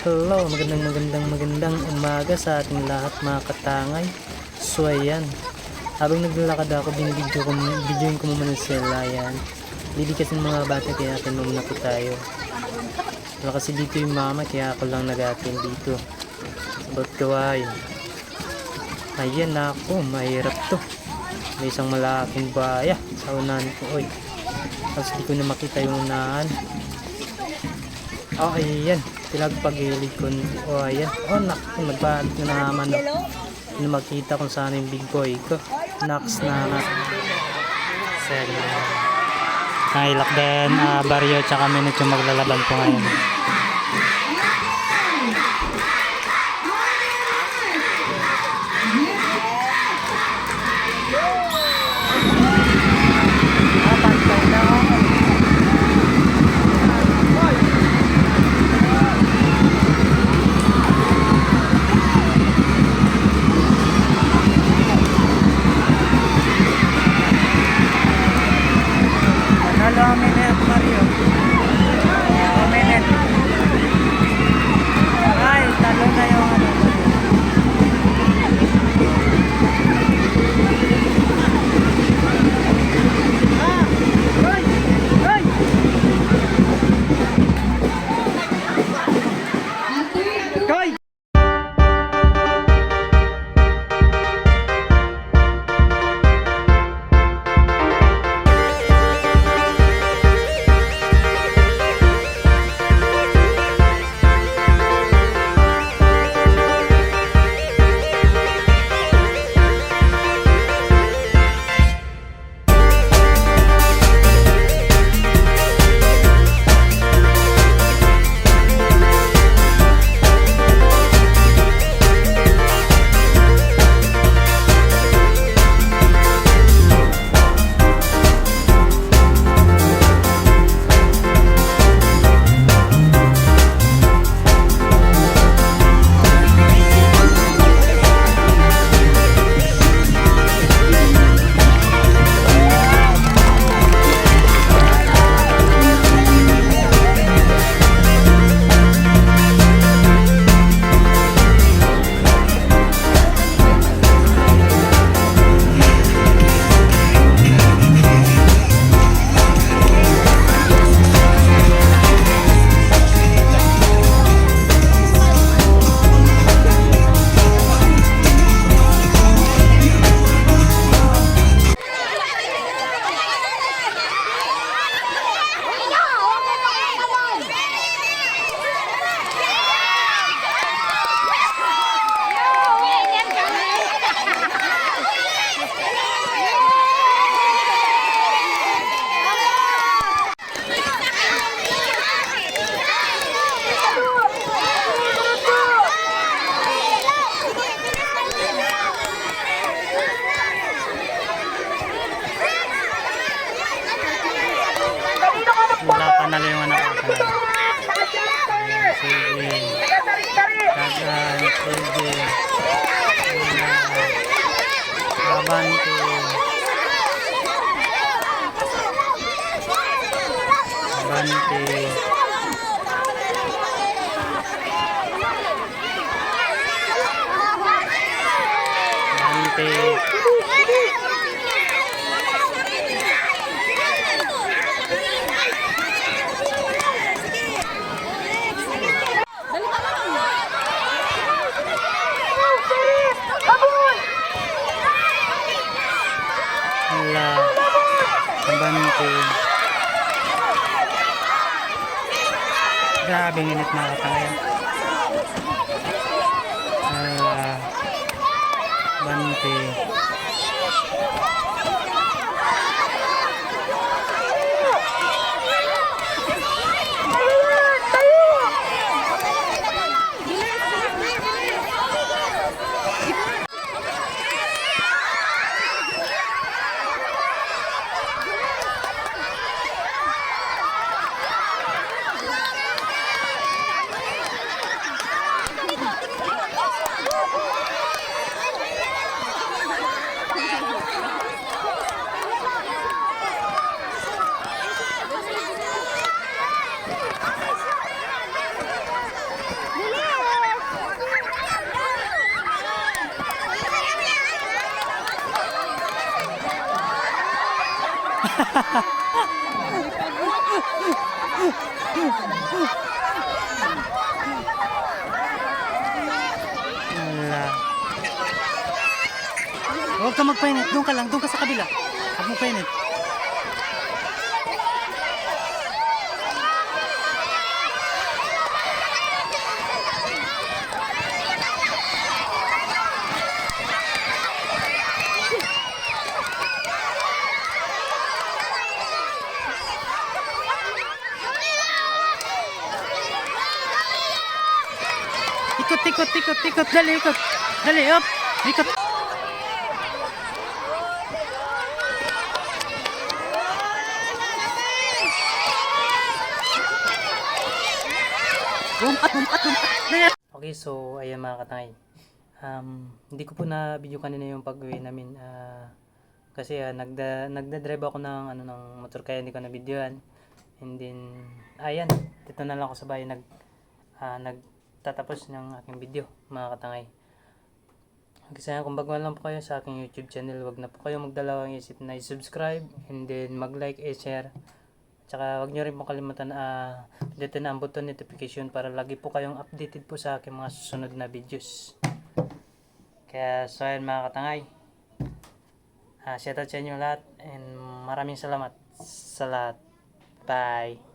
Hello, magandang umaga sa ating lahat mga katangay. So ayan, habang naglalakad ako, binibidyoin ko muna sila. Ayan, kasi ng mga bata kaya tanong na po tayo. Wala kasi dito yung mama kaya ako lang nag-attend dito. About gawain. Ayan ako, mahirap to. May isang malaking baya sa unahan ko. Oy, tapos di ko na makita yung unahan. Oh, ayan. Pinagpagilid ko. Oh, ayan. Oh, naku. Nagbalik na naman. Hindi makita kung saan yung big boy ko. Naks na nga. Sel. Nailak din. Barrio tsaka minute yung maglalaban po ngayon. Halo, minute Mario. Minute. Ay, talo na yung ano. Wala pa na yung anak ko. Sige. Kagan, sige. Abante. Abante. Abante. Abante. Grabe init mga tayo. Abante. Wala. Huwag ka magpainit. Doon ka lang. Doon ka sa kabila. Huwag mo painit. Ikot, ikot, ikot, ikot. Dali, ikot. Dali, up. Ikot. Okay, so ayan mga katangay. Hindi ko po na video kanina yung pag-uwi namin kasi nagda-drive ako ng ng motor kaya hindi ko na videoan. And then ayan, dito na lang ako sa bahay nagtatapos ng aking video mga katangay. Kasi kung bago lang po kayo sa aking YouTube channel, wag na po kayo magdalawang isip na i-subscribe and then mag-like, i-share. Tsaka wag nyo rin pong kalimutan dito na ang button notification para lagi po kayong updated po sa aking mga susunod na videos. Kaya so ayan mga katangay, shout out sa inyo lahat and maraming salamat sa lahat. Bye!